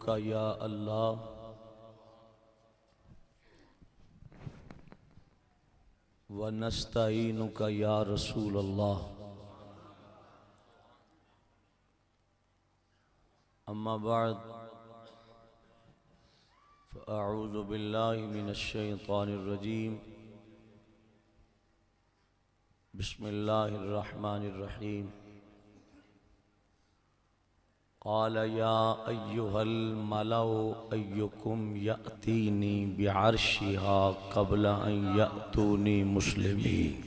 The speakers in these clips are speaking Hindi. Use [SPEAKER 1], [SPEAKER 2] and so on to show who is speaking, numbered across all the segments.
[SPEAKER 1] नहमदुका या अल्लाह व नस्तईनुका या रसूल अल्लाह। अम्मा बाद फ़अऊज़ु बिल्लाहि मिनश शैतानिर रजीम। बिस्मिल्लाहिर रहमानिर रहीम। क़ाल या अय्युहल मलउ अय्युकुम यअतीनी बिअर्शिहा क़ब्ल अन यअतूनी मुस्लिमीन।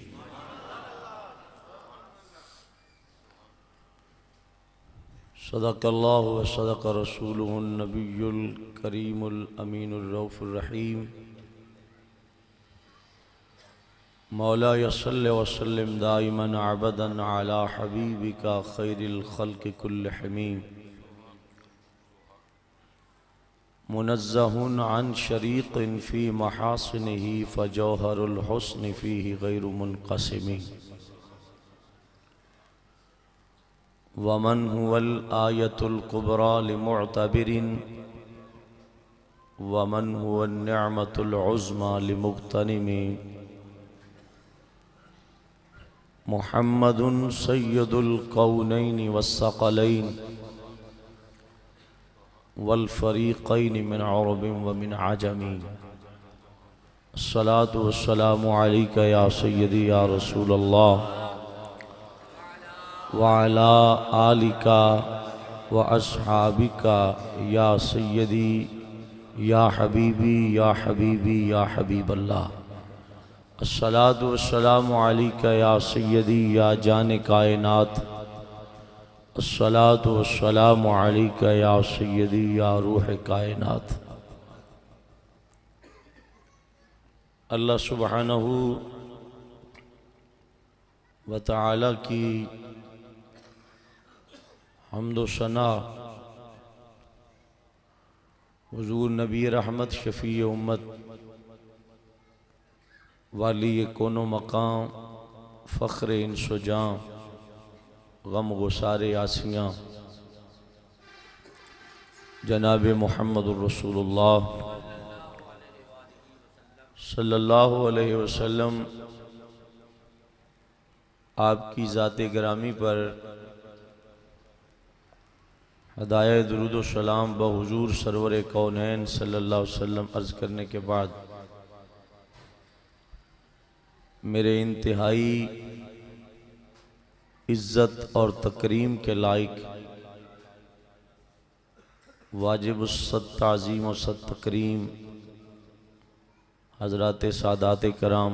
[SPEAKER 1] सदक़ल्लाहु व सदक़ रसूलुहुन नबियुल करीमुल अमीनुर रऊफ़ुर रहीम। मौलाया सल्लि व सल्लिम दाइमन अबदन अला हबीबिका खैरिल खल्क़ि कुल्लिहिम। मुनज़्ज़हुन अन शरीक़िन फ़ी महासिनिही फ़जौहरुल हुस्नि फ़ीहि गैरु मुनक़सिम। वमन हुवल आयतुल कुबरा लिमुअतबिरिन वमन हुवन निअमतुल उज़्मा लिमुग़तनिम। मुहम्मदुन सय्यदुल कौनैनि वस्सक़लैन वल फ़रीक़ैनि मिन अरबिन व मिन अजमी। अस्सलातु वस्सलामु अलैका या सय्यदी या रसूल अल्लाह व अला आलिका व अस्हाबिका या सय्यदी या हबीबी या हबीबी या हबीब अल्लाह। अस्सलातु वस्सलामु अलैका या सय्यदी या जान कायनात। अस्सलातु वस्सलामु अलैका या सय्यदी या रूह कायनात। अल्लाह सुब्हानहू व तआला की हम्द व सना हुज़ूर नबी रहमत शफ़ी उम्मत वाली कोनो मकाम फ़ख्र इंसुजां गम गुसारे आसियाँ जनाब मुहम्मदुर रसूलुल्लाह सल्लल्लाहु अलैहि वसल्लम आपकी ज़ाते गिरामी पर हदायत दुरूद व सलाम बहुज़ूर सरवर कौनैन सल्लल्लाहु अलैहि वसल्लम अर्ज़ करने के बाद मेरे इंतहाई इज़्ज़त और तकरीम के लायक वाजिब ताज़ीम और तकरीम हज़रात सादात कराम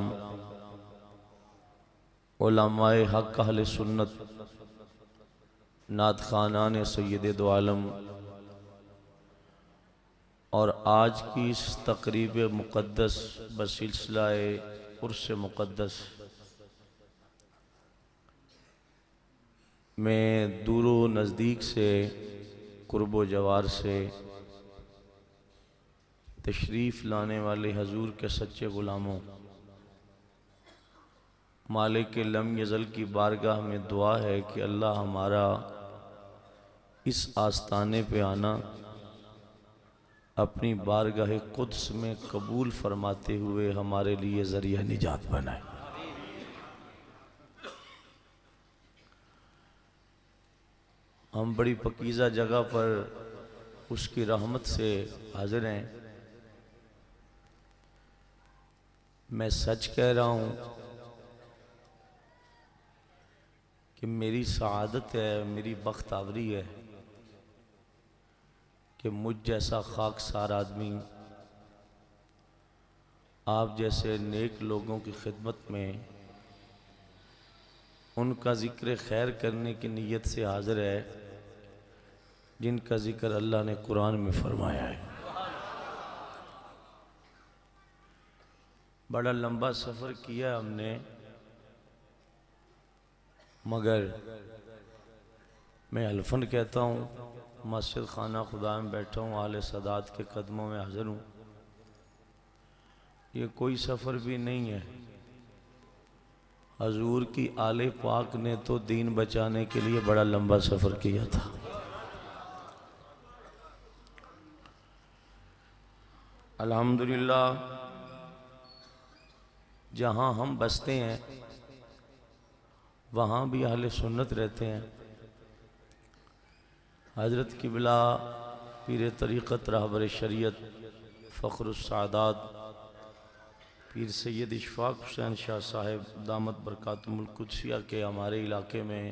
[SPEAKER 1] उलमाए हक़ अहले सुन्नत नात ख़ानान सय्यद दो आलम और आज की इस तक़रीब मुक़द्दस बसिलसिला उर्स मुक़द्दस में दूरो नज़दीक से कुर्बो जवार से तशरीफ़ लाने वाले हजूर के सच्चे ग़ुलामों, मालिक लम यज़ल की बारगाह में दुआ है कि अल्लाह हमारा इस आस्ताने पे आना अपनी बारगाह क़ुद्स में कबूल फरमाते हुए हमारे लिए ज़रिया निजात बनाए। हम बड़ी पकीज़ा जगह पर उसकी रहमत से हाजिर हैं। मैं सच कह रहा हूँ कि मेरी सआदत है, मेरी बख्तावरी है कि मुझ जैसा खाकसार आदमी आप जैसे नेक लोगों की खिदमत में उनका ज़िक्र खैर करने की नीयत से हाज़िर है जिनका ज़िक्र अल्लाह ने कुरान में फरमाया है। बड़ा लंबा सफ़र किया हमने, मगर मैं हल्फन कहता हूँ मस्जिद खाना खुदा में बैठा हूँ, आले सदात के कदमों में हाज़िर हूँ। ये कोई सफ़र भी नहीं है। हजूर की आले पाक ने तो दीन बचाने के लिए बड़ा लंबा सफ़र किया था। अल्हम्दुलिल्लाह जहाँ हम बसते हैं वहाँ भी अहले सुन्नत रहते हैं। हज़रत क़िबला पीर तरीक़त रहबर शरीयत फ़ख्रुस सादात पीर सैयद इशफ़ाक़ हुसैन शाह साहिब दामत बरकातुहुल क़ुद्सिया के हमारे इलाके में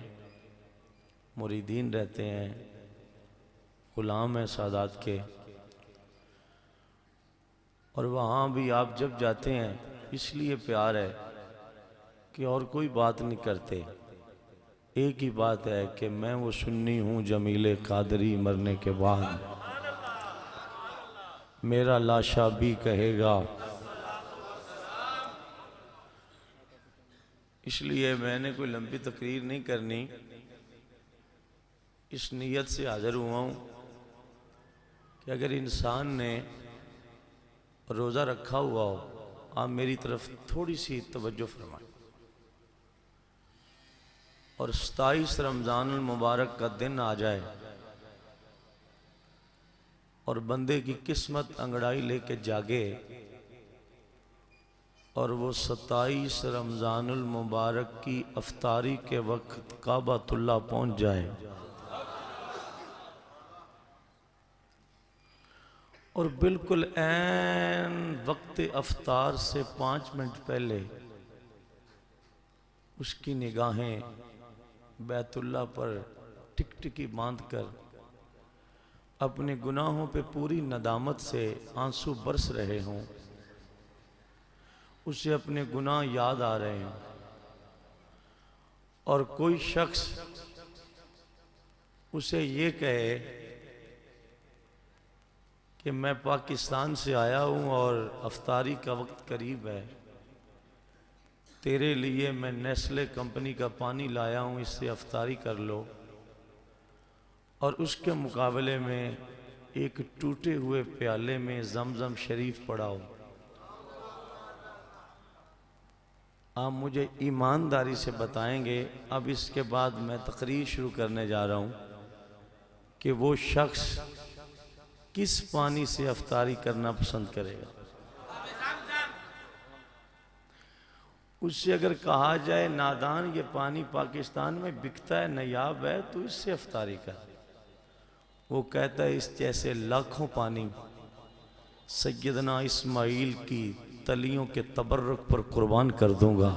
[SPEAKER 1] मुरीदीन रहते हैं, ग़ुलाम हैं सादात के। और वहाँ भी आप जब जाते हैं इसलिए प्यार है कि और कोई बात नहीं करते, एक ही बात है कि मैं वो सुन्नी हूँ जमीले कादरी मरने के बाद मेरा लाशा भी कहेगा। इसलिए मैंने कोई लंबी तकरीर नहीं करनी, इस नीयत से हाज़िर हुआ हूँ कि अगर इंसान ने रोज़ा रखा हुआ हो, आप मेरी तरफ थोड़ी सी तवज्जो फरमाएं। और 27 रमज़ानुल मुबारक का दिन आ जाए और बंदे की किस्मत अंगड़ाई लेके जागे और वो 27 रमज़ानुल मुबारक की अफ्तारी के वक्त काबातुल्लाह पहुंच जाए और बिल्कुल ऐन वक्त अफ्तार से 5 मिनट पहले उसकी निगाहें बैतुल्लाह पर टिकटिकी बांधकर अपने गुनाहों पे पूरी नदामत से आंसू बरस रहे हों, उसे अपने गुनाह याद आ रहे हैं और कोई शख्स उसे ये कहे कि मैं पाकिस्तान से आया हूँ और अफ्तारी का वक्त करीब है, तेरे लिए मैं नेस्ले कंपनी का पानी लाया हूँ, इससे अफ्तारी कर लो। और उसके मुकाबले में एक टूटे हुए प्याले में जमजम शरीफ पड़ा हो। आप मुझे ईमानदारी से बताएंगे, अब इसके बाद मैं तकरीर शुरू करने जा रहा हूँ, कि वो शख्स किस पानी से अफ्तारी करना पसंद करेगा। उससे अगर कहा जाए नादान ये पानी पाकिस्तान में बिकता है, नयाब है, तो इससे अफ्तारी कर, वो कहता है इस जैसे लाखों पानी सैयदना इस्माइल की तलियों के तबर्रुक पर कुर्बान कर दूंगा।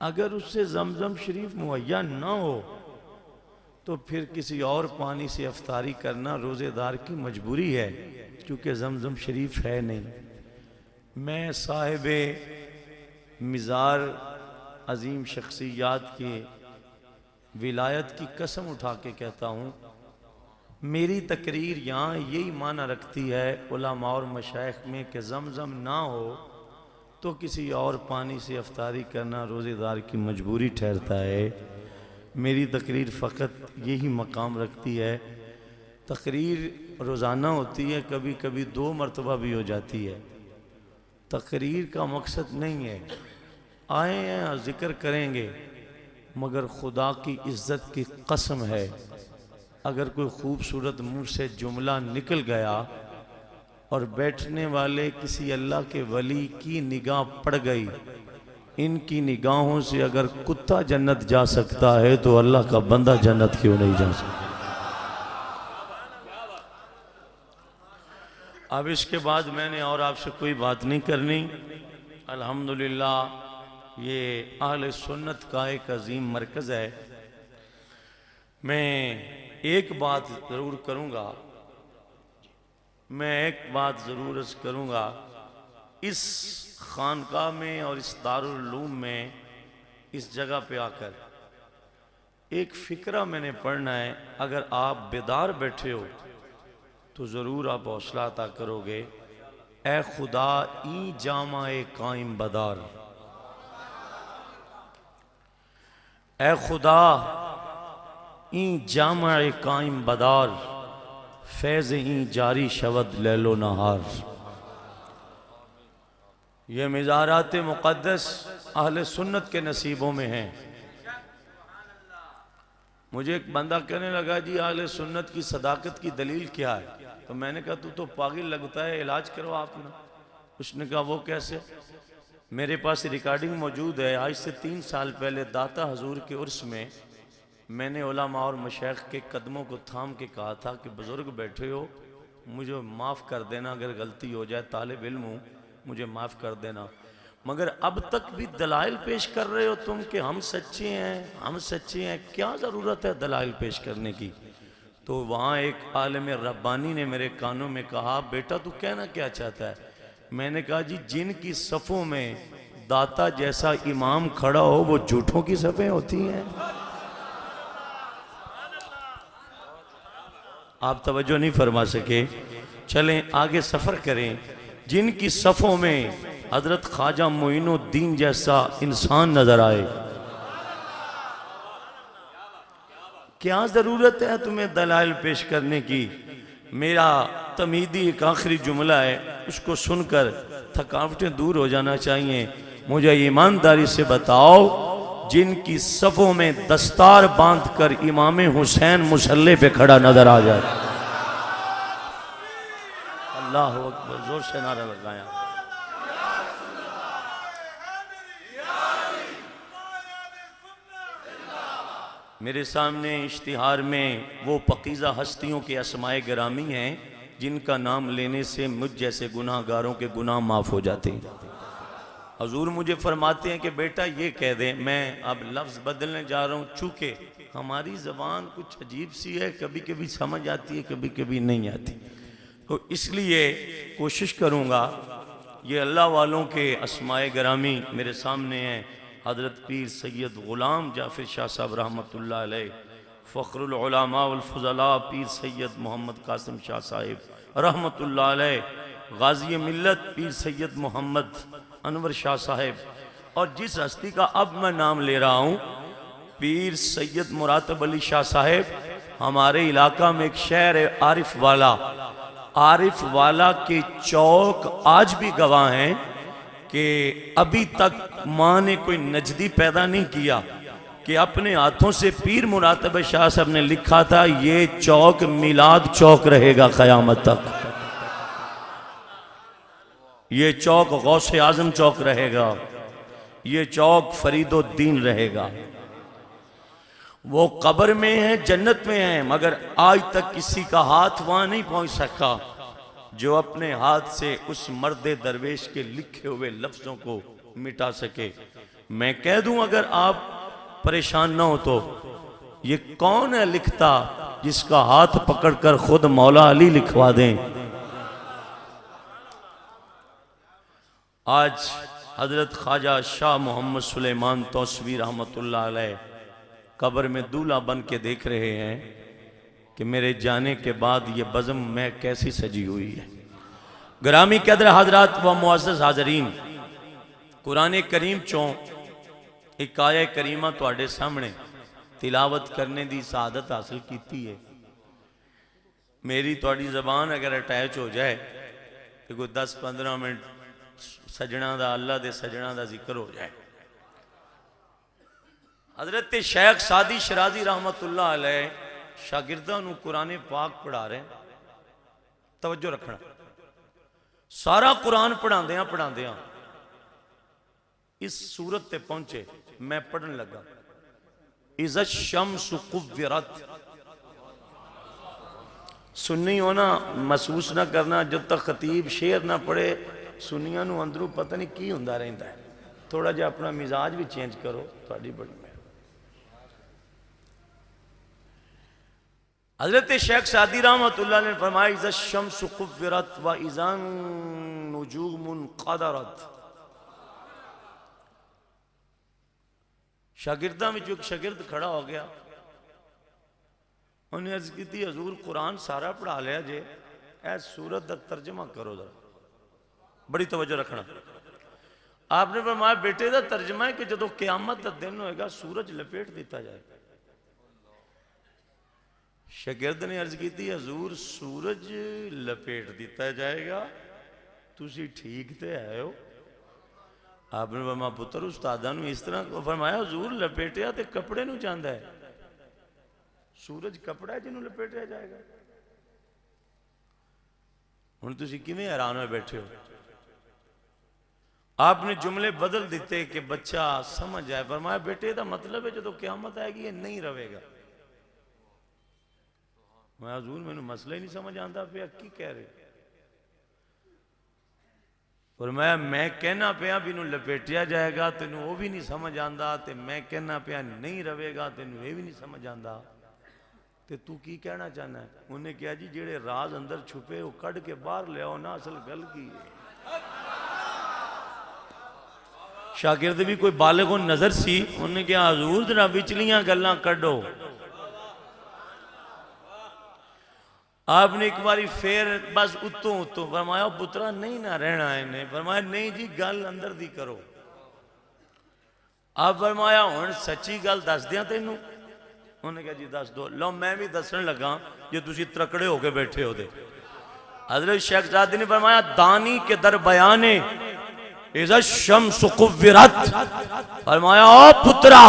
[SPEAKER 1] अगर उससे जमजम शरीफ मुहैया ना हो तो फिर किसी और पानी से अफ्तारी करना रोज़ेदार की मजबूरी है, क्योंकि जमजम शरीफ है नहीं। मैं साहिबे मिज़ार अजीम शख्सियात की विलायत की कसम उठा के कहता हूँ, मेरी तकरीर यहाँ यही माना रखती है उलमा और मशाइख में कि जमजम ना हो तो किसी और पानी से अफ्तारी करना रोज़ेदार की मजबूरी ठहरता है। मेरी तकरीर फ़कत यही मकाम रखती है। तकरीर रोज़ाना होती है, कभी कभी 2 मरतबा भी हो जाती है। तकरीर का मकसद नहीं है आए हैं ज़िक्र करेंगे, मगर खुदा की इज़्ज़त की कसम है अगर कोई खूबसूरत मुँह से जुमला निकल गया और बैठने वाले किसी अल्लाह के वली की निगाह पड़ गई, इनकी निगाहों से अगर कुत्ता जन्नत जा सकता है तो अल्लाह का बंदा जन्नत क्यों नहीं जा सकता। अब इसके बाद मैंने और आपसे कोई बात नहीं करनी। अल्हम्दुलिल्लाह ये अहले सुन्नत का एक अजीम मरकज़ है। मैं एक बात ज़रूर करूँगा, अर्ज़ करूँगा, इस खानका में और इस दारुल उलूम में इस जगह पे आकर एक फ़िक्रा मैंने पढ़ना है। अगर आप बेदार बैठे हो तो ज़रूर आप हौसला अता करोगे। ए खुदा ई जामा ए कायम बदार, ए खुदा ई जामा ए कायम बदार, फैज़ ई जारी शवद लैलो नहार। ये मिज़ारात मुक़द्दस अहले सुन्नत के नसीबों में हैं। मुझे एक बंदा कहने लगा, जी अहले सुन्नत की सदाकत की दलील क्या है? तो मैंने कहा तू तो पागल लगता है, इलाज करो आप ना। उसने कहा वो कैसे? मेरे पास रिकॉर्डिंग मौजूद है। आज से 3 साल पहले दाता हजूर के उर्स में मैंने उलमा और मशाइख के कदमों को थाम के कहा था कि बुजुर्ग बैठे हो, मुझे माफ़ कर देना अगर गलती हो जाए, तालिब इल्म हूँ, मुझे माफ़ कर देना। मगर अब तक भी दलाइल पेश कर रहे हो तुम कि हम सच्चे हैं, हम सच्चे हैं। क्या ज़रूरत है दलाइल पेश करने की? तो वहाँ एक आलिम रब्बानी ने मेरे कानों में कहा, बेटा तू कहना क्या चाहता है? मैंने कहा जी, जिनकी सफ़ों में दाता जैसा इमाम खड़ा हो वो झूठों की सफ़ें होती हैं। आप तवज्जो नहीं फरमा सके, चलें आगे सफ़र करें। जिनकी सफ़ों में हजरत ख्वाजा मोइनुद्दीन जैसा इंसान नजर आए, क्या ज़रूरत है तुम्हें दलाइल पेश करने की? मेरा तमीदी एक आखिरी जुमला है, उसको सुनकर थकावटें दूर हो जाना चाहिए। मुझे ईमानदारी से बताओ, जिनकी सफ़ों में दस्तार बांधकर इमाम हुसैन मुसल्ले पे खड़ा नजर आ जाए, अल्लाह अकबर, जोर से नारा लगाया। मेरे सामने इश्तिहार में वो पकीज़ा हस्तियों के अस्माए गिरामी हैं जिनका नाम लेने से मुझ जैसे गुनाहगारों के गुनाह माफ़ हो जाते हैं। हजूर मुझे फरमाते हैं कि बेटा ये कह दें, मैं अब लफ्ज़ बदलने जा रहा हूँ, चूँकि हमारी ज़बान कुछ अजीब सी है, कभी कभी समझ आती है, कभी कभी नहीं आती, तो इसलिए कोशिश करूँगा। ये अल्लाह वालों के अस्माए गिरामी मेरे सामने हैं। हज़रत पीर सैयद ग़ुलाम जाफ़िर शाह साहब रहमतुल्लाह अलैह, फ़ख्रुल उलमा वल फ़ुज़ला पीर सैयद मोहम्मद कासिम शाह साहिब रहमतुल्लाह अलैह, गाज़ी मिल्लत पीर सैयद मोहम्मद अनवर शाह साहिब, और जिस हस्ती का अब मैं नाम ले रहा हूँ, पीर सैयद मुरातब अली शाह साहिब। हमारे इलाका में एक शहर है आरिफ वाला, आरिफ वाला के चौक आज भी गवाह हैं कि अभी तक माँ ने कोई नजदी पैदा नहीं किया कि अपने हाथों से पीर मुरातब शाह साहब ने लिखा था, ये चौक मिलाद चौक रहेगा क़यामत तक, ये चौक गौसे आजम चौक रहेगा, ये चौक फरीदुद्दीन रहेगा। वो कब्र में है, जन्नत में है, मगर आज तक किसी का हाथ वहां नहीं पहुंच सका जो अपने हाथ से उस मर्दे दरवेश के लिखे हुए लफ्जों को मिटा सके। मैं कह दूं अगर आप परेशान ना हो तो, ये कौन है लिखता जिसका हाथ पकड़कर खुद मौला अली लिखवा दें? आज हजरत ख्वाजा शाह मोहम्मद सुलेमान तौसवी रहमतुल्लाह अलैह कब्र में दूल्हा बन के देख रहे हैं कि मेरे जाने के बाद ये बज़म में कैसी सजी हुई है। ग्रामी कदर हजरात व मुअज़्ज़ज़ हाज़रीन, कुरान करीम चों एक आया करीमा तुहाडे सामने तिलावत करने की सआदत हासिल की है। मेरी तुहाडी ज़बान अगर अटैच हो जाए तो कोई 10-15 मिनट सजना दा, अल्लाह दे सजना दा जिक्र हो जाए। हजरत शेख सादी शराजी रहमतुल्लाह अलैह शागिर्दां नूं कुरान पाक पढ़ा रहे। तवज्जो रखना, सारा कुरान पढ़ांदियां पढ़ांदियां इस सूरत ते पहुंचे, मैं पढ़न लगा, इज़ा शम्सु कुव्विरत। सुन्नी होना महसूस ना करना जब तक खतीब शेर ना पढ़े, सुन्नियां नूं अंदरों पता नहीं की हुंदा रहिंदा है। थोड़ा जिहा अपना मिजाज भी चेंज करो, तुहाडी बड़ी। हजरत शेख सादी रहमतुल्लाह ने फरमाया, इज़ा शम्सु कुव्विरत व इज़ा नुजूमुन क़दरत। शागिर्दां में जो एक शागिर्द खड़ा हो गया, उन्हें अर्ज की थी, हजूर कुरान सारा पढ़ा लिया जे, ऐ सूरत का तर्जमा करो जरा। बड़ी तवज्जो रखना। आपने फरमाया, बेटे का तर्जमा है कि जो क़यामत का दिन होएगा सूरज लपेट दिता जाएगा। शागिर्द ने अर्ज की थी, हजूर सूरज लपेट दिता जाएगा, तुसी ठीक ते आए हो। आपने फरमाया, पुत्र उस्तादा नूं इस तरह फरमाया, हजूर लपेटिया तो कपड़े नूं जांदा है, सूरज कपड़ा है जिन्हों लपेटिया जाएगा। हुण तुसीं किवें हैरान होए बैठे हो? आपने जुमले बदल दिते कि बच्चा समझ जाए। फरमाया बेटे का मतलब है जो क्यामत आएगी ये नहीं रहेगा। मैं हजूर मैनू मसला ही नहीं समझ आता पिया की कह रहे। फरमाया मैं कहना पिया भी इनू लपेटिया जाएगा तेन वो भी नहीं समझ आता, तो मैं कहना पिया नहीं रहेगा तेन ये भी नहीं समझ आता, तो तू की कहना चाहना है? उन्हें कहा जी जेड़े राज अंदर छुपे वो कढ़ के बाहर ले आओ ना, असल गल की है। शागिर्द भी कोई बालिग नजर सी, उन्हें कहा हजूर जरा विचलियां गल्लां कढ़ो। आपने एक बारी फिर बस उतों उतों फरमाया पुत्रा नहीं ना रहना इन्हें। फरमाया नहीं जी गल अंदर दी करो। आप फरमाया हुण सच्ची गल दस दियां तेनू? उन्हें कहा जी दस दो। लो मैं भी दसन लगा जो तुसी त्रकड़े होके बैठे हो। हजरत शेख सादी ने फरमाया दानी के दर बयाने इज़ा शम्स कुव्विरत। फरमाया ओ पुत्रा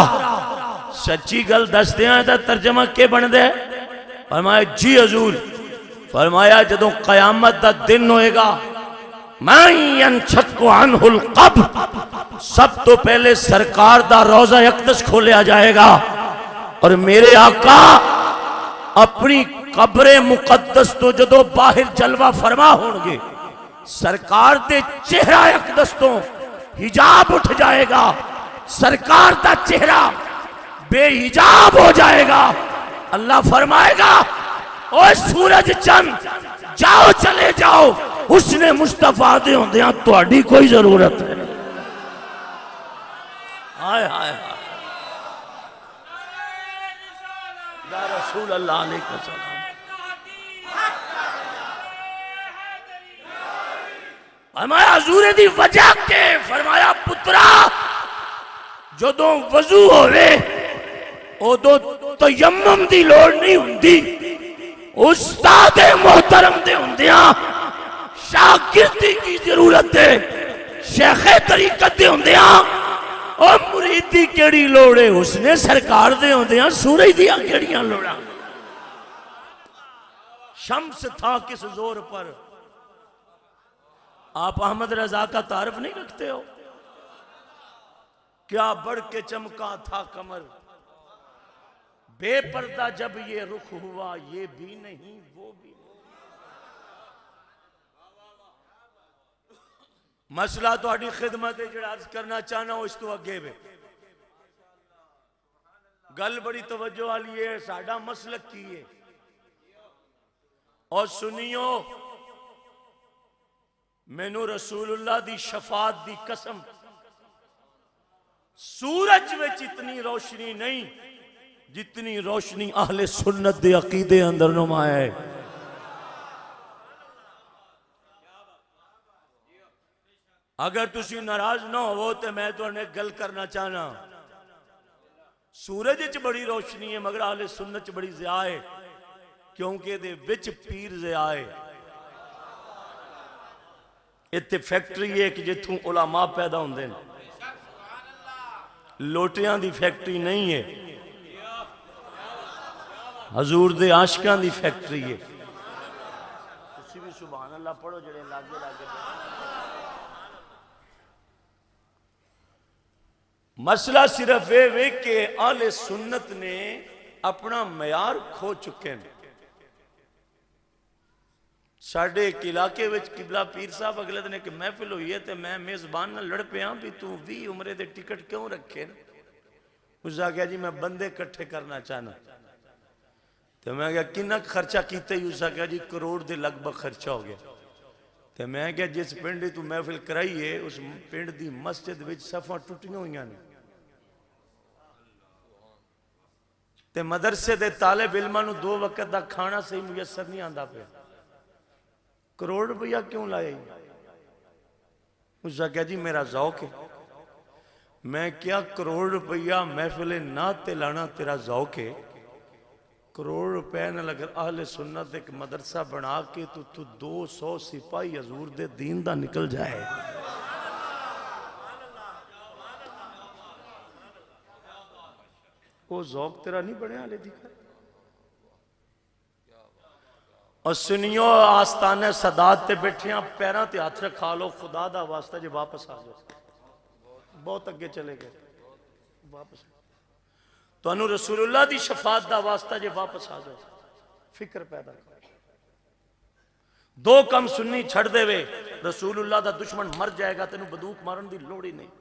[SPEAKER 1] सच्ची गल दस दियां दा तर्जमा के बन दे? फरमाया जी हजूर। फरमाया जदों कयामत का दिन होएगा सब तो पहले सरकार दा रोजा अक़दस खोलिया जाएगा और मेरे आका अपनी कब्रे मुकद्दस तो जदों बाहर जलवा फरमा होंगे सरकार दे चेहरा अक़दस तो हिजाब उठ जाएगा, सरकार का चेहरा बेहिजाब हो जाएगा। अल्लाह फरमाएगा ओ सूरज चंद जाओ चले जाओ, उसने मुस्तफा दे होंदियां तुहाडी कोई जरूरत है। हाय हाय हाय या रसूल अल्लाह अलैहि सलाम। फरमाया हजूर दी वजह के? फरमाया पुत्रा जदों वजू होवे उदों तयम्मुम दी लोड़ नहीं हुंदी, उस्ताद मोहतरम दे हुंदियां शागिर्दी की जरूरत है। शेखे तरीकत दे हुंदियां और मुरीदी केड़ी लोड़ है? उसने सरकार दे होंदियां सूरज दियां केड़ियां लोड़ां? शम्स था किस जोर पर? आप अहमद रजा का तारफ नहीं रखते हो? क्या बढ़ के चमका था कमर, बेपर्दा जब ये रुख हुआ ये भी नहीं वो भी नहीं। मसला थोड़ी खिदमत है जो अर्ज करना चाहना हो इस तो अगे वे गल बड़ी तवज्जो वाली है, साडा मसलक की है। और सुनियो मैनू रसूलुल्लाह दी शफात दी कसम, सूरज विच इतनी रोशनी नहीं जितनी रोशनी अहले सुन्नत दे अकीदे अंदर नुमाया है। अगर तुसी नाराज ना हो तो मैं तुहानू गल करना चाहना, सूरज च बड़ी रोशनी है मगर अहले सुन्नत च बड़ी ज़िया है, क्योंकि दे विच पीर ज़िया है। इत्थे फैक्ट्री है कि जिथों उलामा पैदा होंदे हैं, लोटियां दी फैक्ट्री नहीं है, हजूर दे आशिकां दी फैक्ट्री है। तुसी भी सुभान अल्लाह पढ़ो जेड़े लागे लागे। मसला सिर्फ ये वे कि आले सुन्नत ने अपना मयार खो चुके हैं। साडे एक इलाके विच किबला पीर साहब अगले दिन एक महफिल हुई है तो मैं मेजबान नाल लड़ पिया भी तू 20 उमरे दे टिकट क्यों रखे? उस आख्या जी मैं बंदे इकट्ठे करना चाहना। तो मैं क्या किन्ना खर्चा किया? उस आख्या जी करोड़ के लगभग खर्चा हो गया। तो मैं क्या जिस पिंड तू महफिल कराई है उस पिंड की मस्जिद विच सफा टुटियां हुई ने ते मदरसे दे तालिब इल्मां नूं 2 वक्त का खाना सही मुयसर नहीं आंदा पिया। करोड़ रुपया क्यों लाया? उस आख्या जी मेरा जौक है। मैं क्या करोड़ रुपया महफिल नात ते लाना तेरा जौक है? करोड़ रुपए न अगर अहले सुन्नत एक मदरसा बना के तू 200 सिपाही हजूर दे दीन दा निकल जाए। वो जौक तेरा नहीं बनया हाले दिखा। और सुनियो आस्ताने सदात ते बैठिया पैरों ते हाथ रखा लो, खुदा दा वास्ता जे वापस आ जाओ, बहुत अगे चले गए, वापस तुहानू रसूलुल्लाह दी शफात दा वास्ता जे वापस आ जाओ, फिक्र पैदा कर। दो कम सुन्नी छड़ देवे, रसूलुल्लाह दा दुश्मन मर जाएगा, तेनू बंदूक मारन दी लोड़ ही नहीं,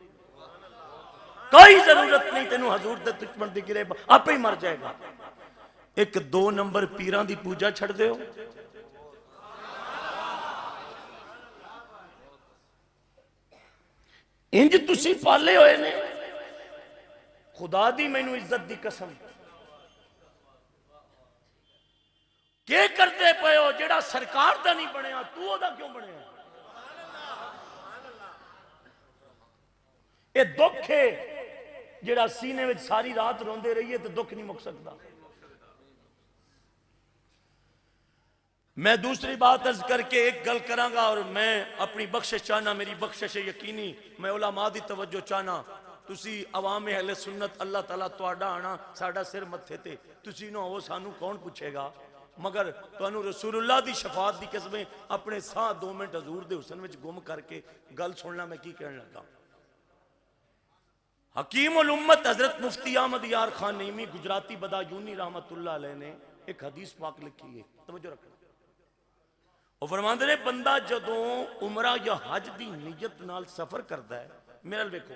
[SPEAKER 1] कोई जरूरत नहीं, तेनू हजूर दे दुश्मन दी गिरे आपे ही मर जाएगा। एक दो नंबर पीरां दी पूजा छड़ दियो, इंज तुसी पाले होए ने, खुदा दी मैनू इज्जत दी कसम, के करते पे हो जेड़ा सरकार दा नहीं बनया, तू ओदा क्यों बनया? ये दुख है जेड़ा सीने में सारी रात रोंदे रहिए तो दुख नहीं मुक सकता। मैं दूसरी बात अर्ज करके एक गल करांगा, और मैं अपनी बख्शिश चाहना, मेरी बख्शिश है यकीनी, मैं उलमा दी तवज्जो चाहना, तुसी अवाम अहले सुन्नत, अल्लाह ताला तुहाडा आना साडा सिर मत्थे ते, तुसी ना हो सानू कौन पूछेगा, मगर तुहानू रसूलुल्लाह दी शफात दी कसमें अपने साह 2 मिनट हजूर दे हुस्न विच गुम करके गल सुनना मैं की कहने लगा। हकीम उल उम्मत हजरत मुफ्ती अहमद यार खान नईमी गुजराती बदायूनी रहमतुल्लाह अलैह ने एक हदीस पाक लिखी है, तवज्जो रखना। वो फरमांदे ने बंदा जदों उमरा या हज दी नीयत नाल सफर करता है, मेरे वेखो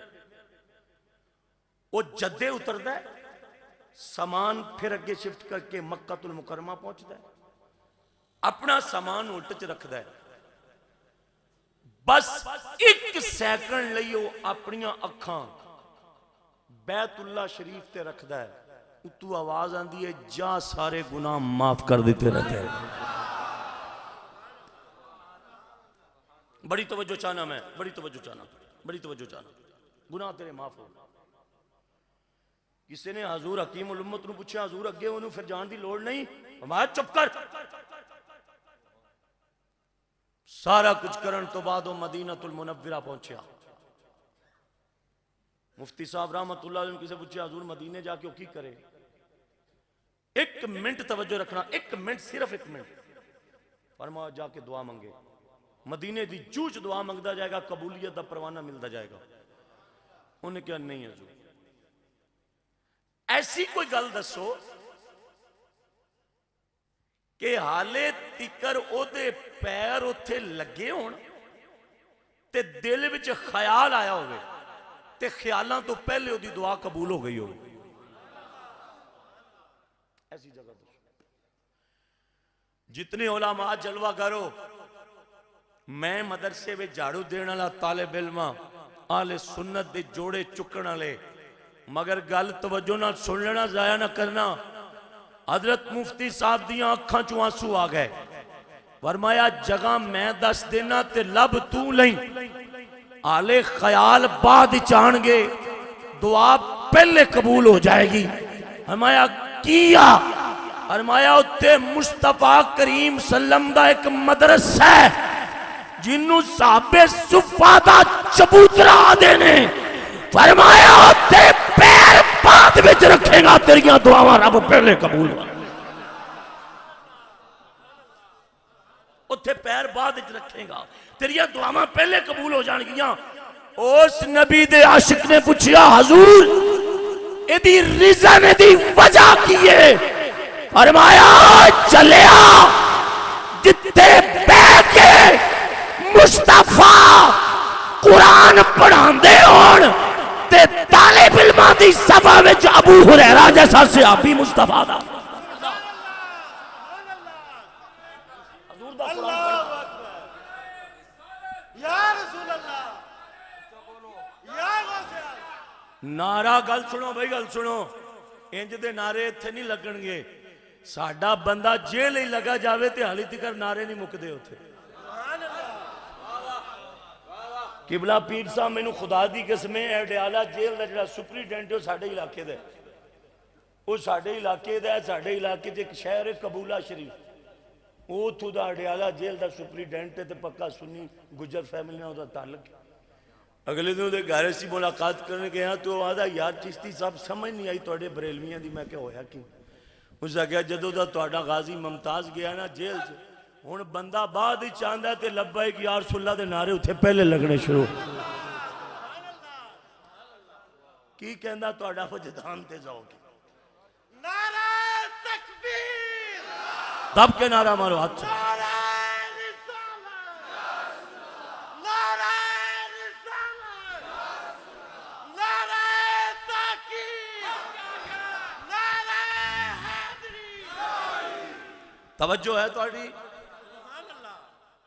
[SPEAKER 1] वो जद्दे उतरदा है, सामान फिर अगे शिफ्ट करके मक्कातुल मुकरमा पहुंचता है, अपना सामान उल्ट च रखता है, बस 1 सैकंड लई वो अपनियां अखां बैतुल्ला शरीफ ते रखता है, उतू आवाज आंदी है, जा सारे गुनाह माफ कर देते रहते हैं। बड़ी तवज्जो चाहना, मैं बड़ी तवज्जो चाहना, बड़ी तवज्जो चाहना, गुनाह तेरे माफ हो। किसी ने हजूर हकीम उल उम्मत नूं पूछा, हजूर अगे उन्होंने फिर जान की लोड़ नहीं, हमारा चुप कर। सारा कुछ करन तो बाद वो मदीनतुल मुनव्वरा पहुंचा। मुफ्ती साहब रहमतुल्लाह अलैह ने किसी पूछा, हजूर मदीने जाके की करे? 1 मिनट तवज्जो रखना, 1 मिनट, सिर्फ 1 मिनट। फरमाया जाके दुआ मंगे, मदीने दी जूच दुआ मंगता जाएगा, कबूलियत का परवाना मिलता जाएगा। उन्हें क्या नहीं हजूर, ऐसी कोई गल दसो कि हाले तिकर ओदे पैर उत्थे लगे होण ते दिल विच ख्याल आया होवे ते ख्यालां तो पहले ओदी दुआ कबूल हो गई हो। ऐसी जगह दसो। जितने उलमा जलवा करो, मैं मदरसे में झाड़ू देने वाला तालिब इल्म, आले सुन्नत दे जोड़े चुकण वाले, मगर गल तवज्जो नाल सुन लेना, जाया ना करना। हजरत मुफ्ती साहब दियां अखां चों आंसू आ गए, फरमाया जगह मैं दस देना ते लब तू लई, आले ख्याल बाद चाणगे, दुआ पहले कबूल हो जाएगी। फरमाया किया? फरमाया उत्ते मुस्तफा करीम सल्लम दा एक मदरसा है जिन्नू साहबे सुफा दा चबूतरा आदे ने, फरमाया उत्ते पैर बाद विच रखेगा, तेरियां दुआवां रब पहले कबूल। उत्थे पैर बाद विच रखेगा, तेरियां दुआवां पहले कबूल हो जाणगियां। उस नबी दे आशिक ने पूछा, हजूर एदी रीजन, एदी वजह की है? फरमाया चलिया जिथे बैठ के मुस्तफा कुरान पढ़ांदे होण ते तालिब इल्मां दी सभा विच अबू हुरैरा जैसा सहाबी मुस्तफा दा नारा, गल सुनो भाई, गल सुनो, इंज दे नारे इत्थे नहीं लगणगे। साडा बंदा जेल ही लगा जावे ते हाली तक नारे नहीं मुकदे उत्थे। किबला पीर साहब मैनू खुदा दी कसम है, अडयाला जेल का जो सुपरीडेंट है साडे इलाके दा, वो साडे इलाके दा, साडे इलाके च एक शहर है कबूला शरीफ, वो उत्थों दा अडयाला जेल का सुपरीडेंट है, तो पक्का सुन्नी गुजर फैमिली नाल उहदा ताल्लुक। अगले दिन उहदे घर असीं मुलाकात करने गए, तो आदा यार चिश्ती साहब समझ नहीं आई तुहाडे बरेलवियां दी। मैं क्या होया कि? उस आख्या जदों दा तुहाडा गाजी मुमताज गया ना जेल च, हुण बंदा बाद ही चाहता तो लब्बैक या रसूलल्लाह दे नारे उत्थे पहले लगने शुरू। की कहंदा तुहाडा वजदान ते जाओगे।
[SPEAKER 2] नारा तकबीर,
[SPEAKER 1] दब के नारा मारो हाथ।
[SPEAKER 2] नारा रिसालत, नारा रिसालत, नारा ताकीद, नारा हैदरी।
[SPEAKER 1] तवज्जो है तुहाडी।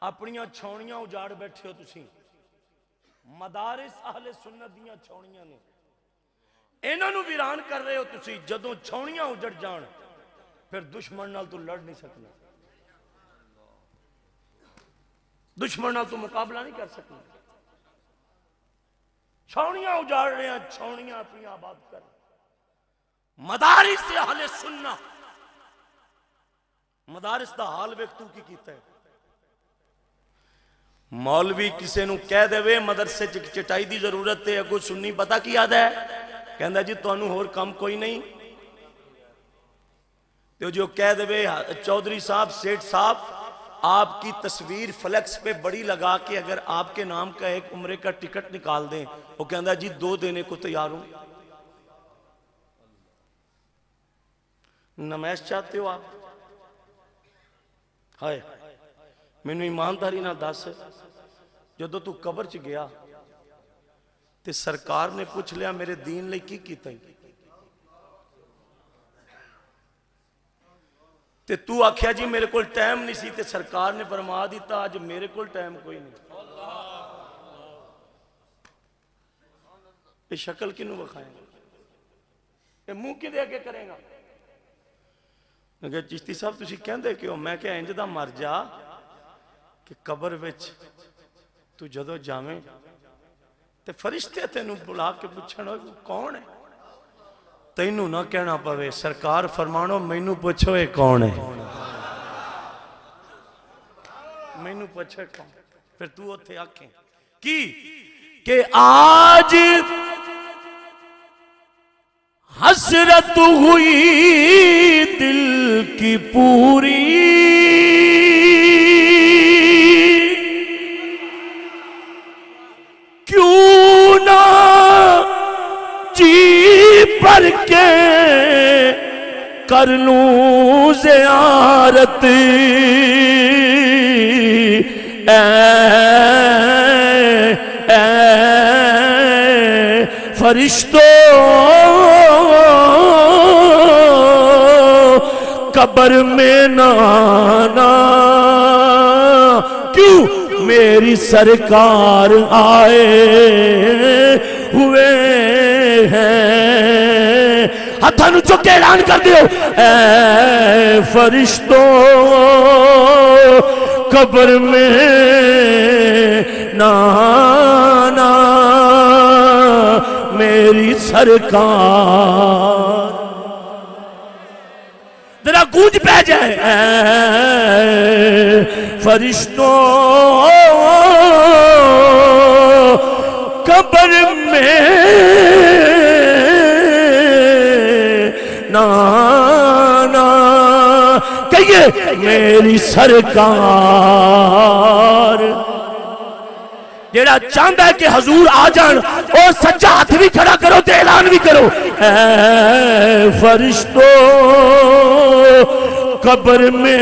[SPEAKER 1] अपनियां छौणियां उजाड़ बैठे हो तुसी। मदारिस अहले सुन्नत दियां छौणियां ने, इन्हां नूं वीरान कर रहे हो तुसी। जदों छौणियां उजड़ जाण फिर दुश्मन नाल तू लड़ नहीं सकना, दुश्मन नाल तू मुकाबला नहीं कर सकना। छौणियां उजाड़ रहे हैं, छौणियां अपनी आबाद कर। मदारिस अहले सुन्नत, मदारिस दा हाल वेख तू की कीता है। मौलवी किसी नूं कह देवे मदरसे च चटाई की जरूरत है, अगों सुन्नी पता की याद है, कहंदा जी तुहानूं होर काम कोई नहीं। तो जो कह देवे चौधरी साहब, सेठ साहब, आपकी तस्वीर फ्लैक्स पे बड़ी लगा के अगर आपके नाम का एक उम्रे का टिकट निकाल दें, वो कहंदा जी 2 देने को तैयार हूं। नमैश चाहते हो आप? हाय मैनू ईमानदारी ना दस, जो तू कबर च गया ते सरकार ने पूछ लिया मेरे दीन लई की कीता ते तू आख्या जी मेरे को टाइम नहीं सी, ते सरकार ने फरमा दिता अज मेरे को टाइम कोई नहीं। ये शक्ल किनू विखाएगा? ये मुंह कि अगे करेगा? मैं चिश्ती साहब तुसी कहंदे क्यों? मैं क्या इंज दा मर जा कि कबर विच तू जदों जावे ते फरिश्ते तेनू बुला के पूछण कौन है, तैनू ना कहना पवे सरकार फरमानो मैनू पूछो ये कौन है, मैनू पूछे कौन। फिर तू उत्थे आखे की कि आज हसरत हुई दिल की पूरी, क्यों ना जी भर के कर लूं ज़ियारत फरिश्तों कब्र में नाना, क्यों मेरी सरकार आए हुए हैं। हथां चुक के ऐलान कर दियो ऐ फरिश्तों कब्र में नाना मेरी सरकार। जरा गूंज पै जाए फरिश्तों कब्र में नाना, कहिए मेरी सरकार। जेड़ा चाहता है कि हजूर आ जान और सच्चा हाथ भी खड़ा करो ते ऐलान भी करो ऐ फरिश्तों कब्र में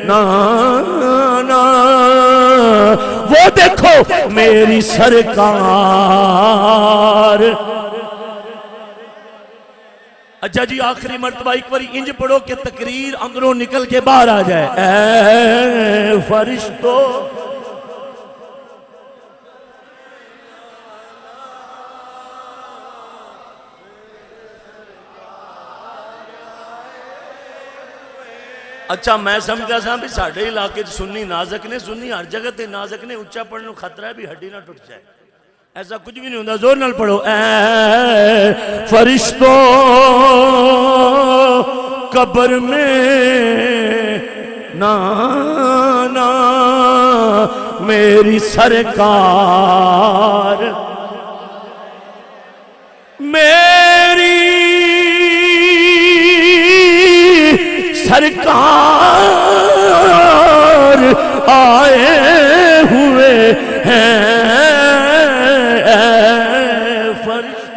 [SPEAKER 1] नाना, वो देखो मेरी सरकार। अच्छा जी आखिरी मर्तबा एक बार इंज पढ़ो कि तकरीर अंदरों निकल के बाहर आ जाए ऐ फरिश्तों। अच्छा मैं समझा सा भी साढ़े इलाके सुन्नी नाजक ने, सुन्नी हर जगह ते नाजक ने, उच्चा पढ़ने को खतरा है भी हड्डी ना टूट जाए, ऐसा कुछ भी नहीं होता। जोर नाल पढ़ो ऐ फरिश्तों कब्र में नाना मेरी सरकार। मेरी सरकार आए हुए हैं फरिश्ते।